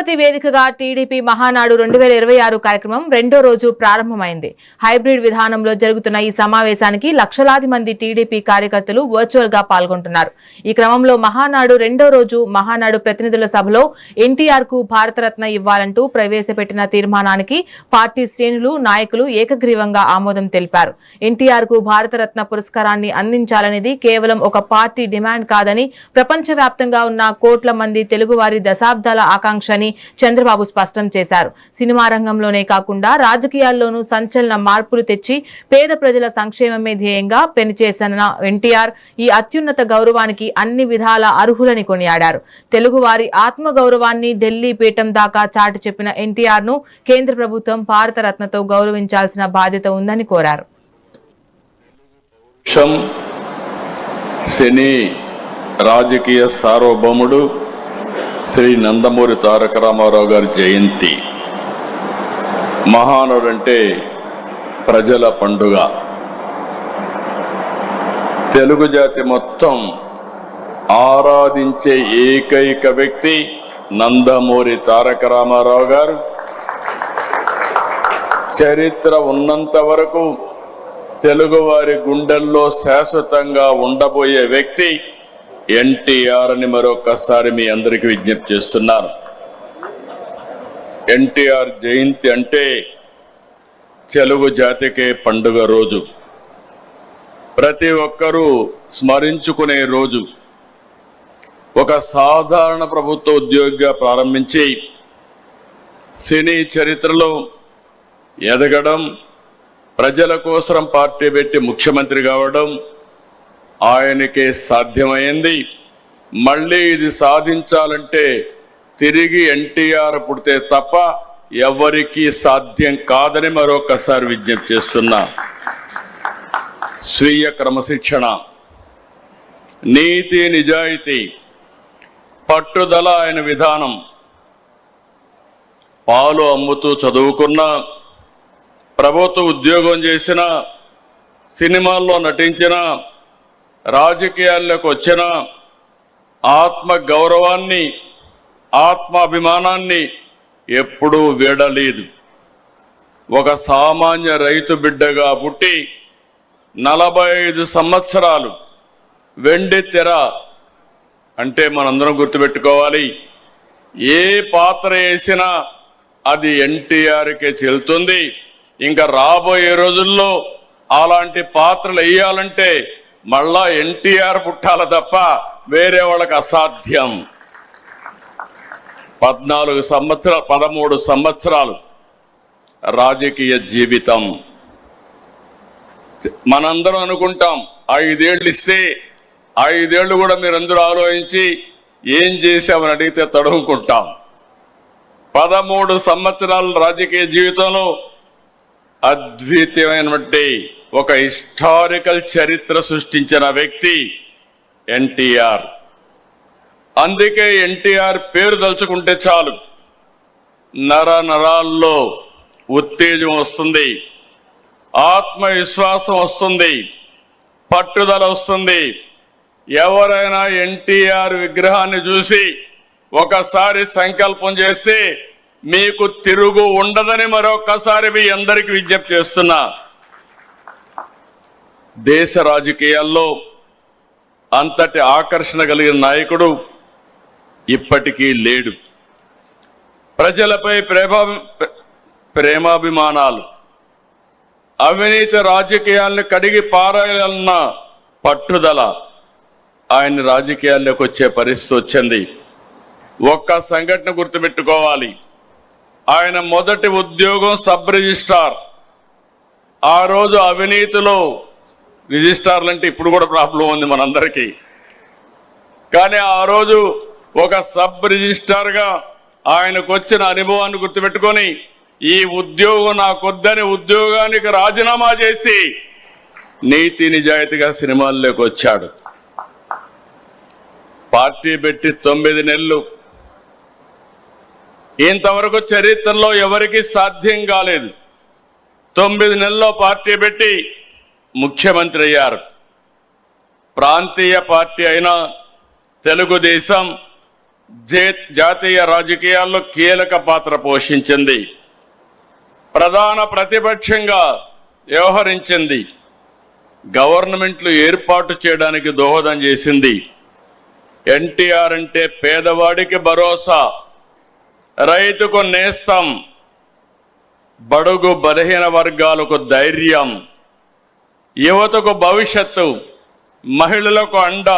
తిరుపతి వేదికగా టీడీపీ మహానాడు 2026 కార్యక్రమం రెండో రోజు ప్రారంభమైంది. హైబ్రిడ్ విధానంలో జరుగుతున్న ఈ సమావేశానికి లక్షలాది మంది టీడీపీ కార్యకర్తలు వర్చువల్ గా పాల్గొంటున్నారు. ఈ క్రమంలో మహానాడు రెండో రోజు మహానాడు ప్రతినిధుల సభలో ఎన్టీఆర్ కు భారతరత్న ఇవ్వాలంటూ ప్రవేశపెట్టిన తీర్మానానికి పార్టీ శ్రేణులు నాయకులు ఏకగ్రీవంగా ఆమోదం తెలిపారు. ఎన్టీఆర్ కు భారతరత్న పురస్కారాన్ని అందించాలనేది కేవలం ఒక పార్టీ డిమాండ్ కాదని, ప్రపంచవ్యాప్తంగా ఉన్న కోట్ల మంది తెలుగువారి దశాబ్దాల ఆకాంక్షని చంద్రబాబు స్పష్టం చేశారు. సినిమా రంగంలోనే కాకుండా రాజకీయాల్లోనూ సంచలన మార్పులు తెచ్చి పేద ప్రజల సంక్షేమమే ధ్యేయంగా పనిచేసిన ఎన్టీఆర్ ఈ అత్యున్నత గౌరవానికి అన్ని విధాల అర్హులని కొనియాడారు. తెలుగువారి ఆత్మ గౌరవాన్ని ఢిల్లీ పీఠం దాకా చాటి చెప్పిన ఎన్టీఆర్ ను కేంద్ర ప్రభుత్వం భారతరత్నతో గౌరవించాల్సిన బాధ్యత ఉందని కోరారు. సినీ రాజకీయ సార్వభౌముడు శ్రీ నందమూరి తారక రామారావు గారి జయంతి. మహానుడు అంటే ప్రజల పండుగ. తెలుగు జాతి మొత్తం ఆరాధించే ఏకైక వ్యక్తి నందమూరి తారక రామారావు గారు. చరిత్ర ఉన్నంత వరకు తెలుగువారి గుండెల్లో శాశ్వతంగా ఉండబోయే వ్యక్తి ఎన్టీఆర్ అని మరొకసారి మీ అందరికీ విజ్ఞప్తి చేస్తున్నాను. ఎన్టీఆర్ జయంతి అంటే తెలుగు జాతికే పండుగ రోజు, ప్రతి ఒక్కరూ స్మరించుకునే రోజు. ఒక సాధారణ ప్రభుత్వ ఉద్యోగిగా ప్రారంభించి సినీ చరిత్రలో ఎదగడం, ప్రజల కోసం పార్టీ పెట్టి ముఖ్యమంత్రి కావడం ఆయనకే సాధ్యమైంది. మళ్ళీ ఇది సాధించాలంటే తిరిగి ఎన్టీఆర్ పుడితే తప్ప ఎవరికీ సాధ్యం కాదని మరొకసారి విజ్ఞప్తి చేస్తున్నా. స్వీయ క్రమశిక్షణ, నీతి నిజాయితీ, పట్టుదల ఆయన విధానం. పాలు అమ్ముతూ చదువుకున్న, ప్రభుత్వ ఉద్యోగం చేసిన, సినిమాల్లో నటించిన, రాజకీయాల్లోకి వచ్చిన ఆత్మ గౌరవాన్ని, ఆత్మాభిమానాన్ని ఎప్పుడూ వీడలేదు. ఒక సామాన్య రైతు బిడ్డగా పుట్టి 45 సంవత్సరాలు వెండి తెర అంటే మనందరం గుర్తుపెట్టుకోవాలి, ఏ పాత్ర వేసినా అది ఎన్టీఆర్కే చెల్లుతుంది. ఇంకా రాబోయే రోజుల్లో అలాంటి పాత్రలు వేయాలంటే మళ్ళా ఎన్టీఆర్ పుట్టాల తప్ప వేరే వాళ్ళకి అసాధ్యం. 13 సంవత్సరాలు రాజకీయ జీవితం. మనందరం అనుకుంటాం 5 ఏళ్ళు ఇస్తే 5 ఏళ్ళు కూడా మీరందరూ ఆలోచించి ఏం చేశామని అడిగితే తడుముకుంటాం. 13 సంవత్సరాల రాజకీయ జీవితంలో అద్వితీయమైనటువంటి ఒక హిస్టారికల్ చరిత్ర సృష్టించిన వ్యక్తి ఎన్టీఆర్. అందుకే ఎన్టీఆర్ పేరు తలుచుకుంటే చాలు నర నరాల్లో ఉత్తేజం వస్తుంది, ఆత్మవిశ్వాసం వస్తుంది, పట్టుదల వస్తుంది. ఎవరైనా ఎన్టీఆర్ విగ్రహాన్ని చూసి ఒకసారి సంకల్పం చేస్తే మీకు తిరుగు ఉండదని మరొకసారి మీ అందరికీ విజ్ఞప్తి చేస్తున్నా. దేశ రాజకీయాల్లో అంతటి ఆకర్షణ కలిగిన నాయకుడు ఇప్పటికీ లేడు. ప్రజలపై ప్రేమాభిమానాలు, అవినీతి రాజకీయాలను కడిగి పారాయాలన్న పట్టుదల ఆయన రాజకీయాల్లోకి వచ్చే పరిస్థితి వచ్చింది. ఒక్క సంఘటన గుర్తుపెట్టుకోవాలి, ఆయన మొదటి ఉద్యోగం సబ్ రిజిస్ట్రార్. ఆ రోజు అవినీతిలో రిజిస్ట్రార్లు అంటే ఇప్పుడు కూడా ప్రాబ్లం ఉంది మనందరికీ, కానీ ఆ రోజు ఒక సబ్ రిజిస్ట్రార్గా ఆయనకు వచ్చిన అనుభవాన్ని గుర్తుపెట్టుకొని ఈ ఉద్యోగం నాకొద్దని ఉద్యోగానికి రాజీనామా చేసి నీతి నిజాయితీగా సినిమాల్లోకి వచ్చాడు. పార్టీ పెట్టి 9 నెలలు, ఇంతవరకు చరిత్రలో ఎవరికి సాధ్యం కాలేదు. 9 నెలల్లో పార్టీ పెట్టి ముఖ్యమంత్రి అయ్యారు. ప్రాంతీయ పార్టీ అయిన తెలుగుదేశం జాతీయ రాజకీయాల్లో కీలక పాత్ర పోషించింది. ప్రధాన ప్రతిపక్షంగా వ్యవహరించింది. గవర్నమెంట్లు ఏర్పాటు చేయడానికి దోహదం చేసింది. ఎన్టీఆర్ అంటే పేదవాడికి భరోసా, రైతుకు నేస్తం, బడుగు బలహీన వర్గాలకు ధైర్యం, యువతకు భవిష్యత్తు, మహిళలకు అండ,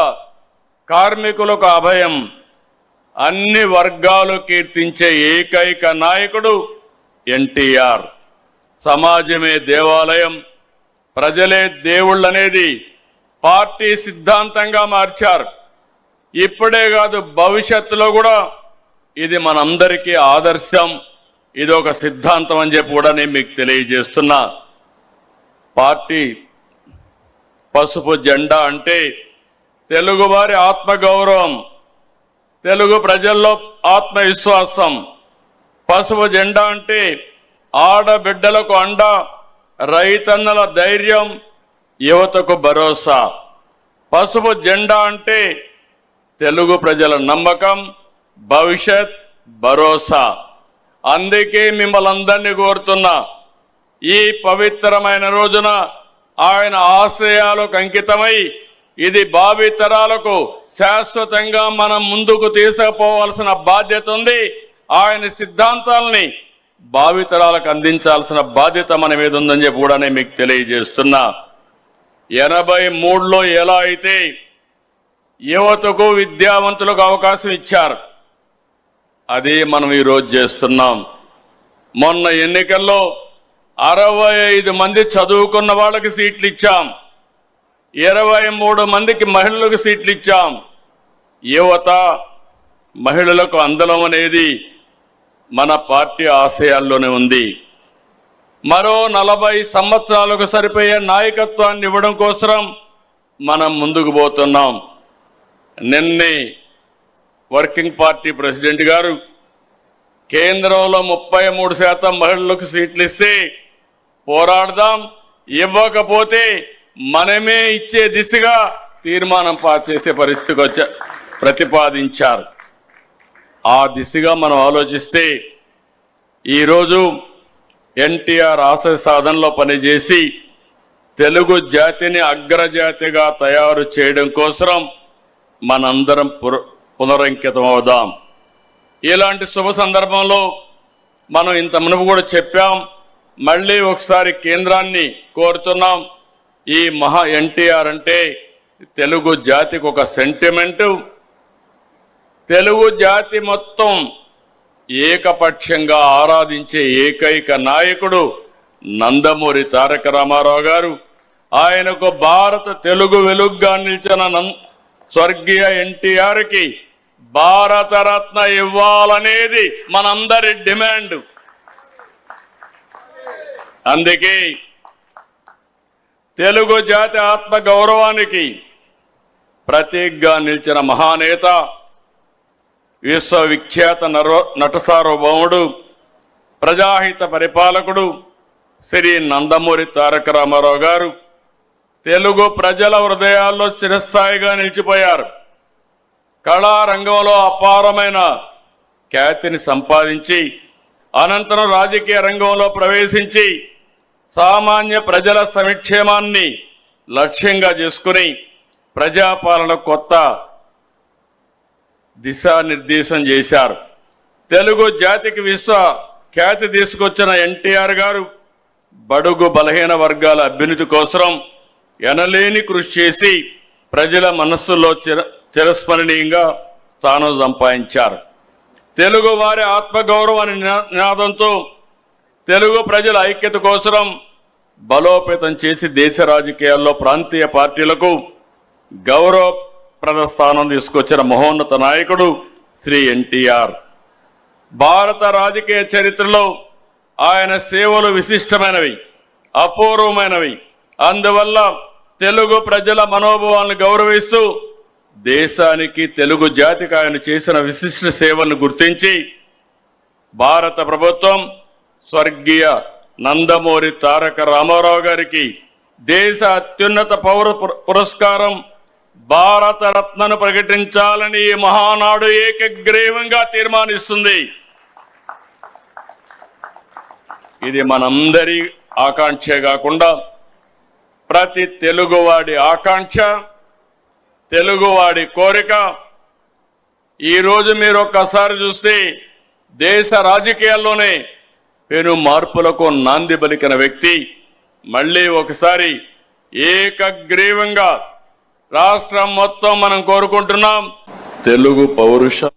కార్మికులకు అభయం, అన్ని వర్గాలు కీర్తించే ఏకైక నాయకుడు ఎన్టీఆర్. సమాజమే దేవాలయం, ప్రజలే దేవుళ్ళనేది పార్టీ సిద్ధాంతంగా మార్చారు. ఇప్పుడే కాదు, భవిష్యత్తులో కూడా ఇది మనందరికీ ఆదర్శం, ఇది ఒక సిద్ధాంతం అని చెప్పి కూడా నేను మీకు తెలియజేస్తున్నా. పార్టీ పసుపు జెండా అంటే తెలుగువారి ఆత్మగౌరవం, తెలుగు ప్రజల్లో ఆత్మవిశ్వాసం. పసుపు జెండా అంటే ఆడబిడ్డలకు అండ, రైతన్నల ధైర్యం, యువతకు భరోసా. పసుపు జెండా అంటే తెలుగు ప్రజల నమ్మకం, భవిష్యత్, భరోసా. అందుకే మిమ్మల్ని అందరినీ కోరుతున్నా, ఈ పవిత్రమైన రోజున ఆయన ఆశయాలకు అంకితమై ఇది భావితరాలకు శాశ్వతంగా మనం ముందుకు తీసుకుపోవాల్సిన బాధ్యత ఉంది. ఆయన సిద్ధాంతాలని భావితరాలకు అందించాల్సిన బాధ్యత మన మీద ఉందని చెప్పి కూడా నేను మీకు తెలియజేస్తున్నా. 83లో ఎలా అయితే యువతకు, విద్యావంతులకు అవకాశం ఇచ్చారు, అదే మనం ఈరోజు చేస్తున్నాం. మొన్న ఎన్నికల్లో 65 మంది చదువుకున్న వాళ్ళకి సీట్లు ఇచ్చాం, 23 మందికి మహిళలకు సీట్లు ఇచ్చాం. యువత, మహిళలకు అందలం అనేది మన పార్టీ ఆశయాల్లోనే ఉంది. మరో 40 సంవత్సరాలకు సరిపోయే నాయకత్వాన్ని ఇవ్వడం కోసం మనం ముందుకు పోతున్నాం. నిన్నే వర్కింగ్ పార్టీ ప్రెసిడెంట్ గారు కేంద్రంలో 33% మహిళలకు సీట్లు ఇస్తే పోరాడదాం, ఇవ్వకపోతే మనమే ఇచ్చే దిశగా తీర్మానం పాస్ చేసే పరిస్థితికి ప్రతిపాదించారు. ఆ దిశగా మనం ఆలోచిస్తే ఈరోజు ఎన్టీఆర్ ఆశయ సాధనలో పనిచేసి తెలుగు జాతిని అగ్రజాతిగా తయారు చేయడం కోసం మనందరం పునరంకితం అవుదాం. ఇలాంటి శుభ సందర్భంలో మనం ఇంత మునుపు కూడా చెప్పాం, మళ్ళీ ఒకసారి కేంద్రాన్ని కోరుతున్నాం. ఈ ఎన్టీఆర్ అంటే తెలుగు జాతికి ఒక సెంటిమెంటు. తెలుగు జాతి మొత్తం ఏకపక్షంగా ఆరాధించే ఏకైక నాయకుడు నందమూరి తారక రామారావు గారు. ఆయనకు భారత తెలుగు వెలుగుగా నిలిచిన స్వర్గీయ ఎన్టీఆర్కి భారతరత్న ఇవ్వాలనేది మనందరి డిమాండ్. అందుకే తెలుగు జాతి ఆత్మ గౌరవానికి ప్రతీకగా నిలిచిన మహానేత, విశ్వవిఖ్యాత నట సార్వభౌముడు, ప్రజాహిత పరిపాలకుడు శ్రీ నందమూరి తారక రామారావు గారు తెలుగు ప్రజల హృదయాల్లో చిరస్థాయిగా నిలిచిపోయారు. కళారంగంలో అపారమైన ఖ్యాతిని సంపాదించి అనంతరం రాజకీయ రంగంలో ప్రవేశించి సామాన్య ప్రజల సంక్షేమాన్ని లక్ష్యంగా చేసుకుని ప్రజాపాలన కొత్త దిశానిర్దేశం చేశారు. తెలుగు జాతికి విశ్వ ఖ్యాతి తీసుకొచ్చిన ఎన్టీఆర్ గారు బడుగు బలహీన వర్గాల అభ్యున్నతి కోసం ఎనలేని కృషి చేసి ప్రజల మనస్సులో చిరస్మరణీయంగా స్థానం సంపాదించారు. తెలుగు వారి ఆత్మగౌరవ నినాదంతో తెలుగు ప్రజల ఐక్యత కోసం బలోపేతం చేసి దేశ రాజకీయాల్లో ప్రాంతీయ పార్టీలకు గౌరవప్రద స్థానం తీసుకొచ్చిన మహోన్నత నాయకుడు శ్రీ ఎన్టీఆర్. భారత రాజకీయ చరిత్రలో ఆయన సేవలు విశిష్టమైనవి, అపూర్వమైనవి. అందువల్ల తెలుగు ప్రజల మనోభావాలను గౌరవిస్తూ దేశానికి, తెలుగు జాతికి ఆయన చేసిన విశిష్ట సేవలను గుర్తించి భారత ప్రభుత్వం స్వర్గీయ నందమూరి తారక రామారావు గారికి దేశ అత్యున్నత పౌర పురస్కారం భారతరత్నను ప్రకటించాలని ఈ మహానాడు ఏకగ్రీవంగా తీర్మానిస్తుంది. ఇది మనందరి ఆకాంక్షే కాకుండా ప్రతి తెలుగువాడి ఆకాంక్ష, తెలుగువాడి కోరిక. ఈరోజు మీరు ఒక్కసారి చూస్తే దేశ రాజకీయాల్లోనే పెను మార్పులకు నాంది పలికిన వ్యక్తి మళ్ళీ ఒకసారి ఏకగ్రీవంగా రాష్ట్రం మొత్తం మనం కోరుకుంటున్నాం. తెలుగు పౌరుష,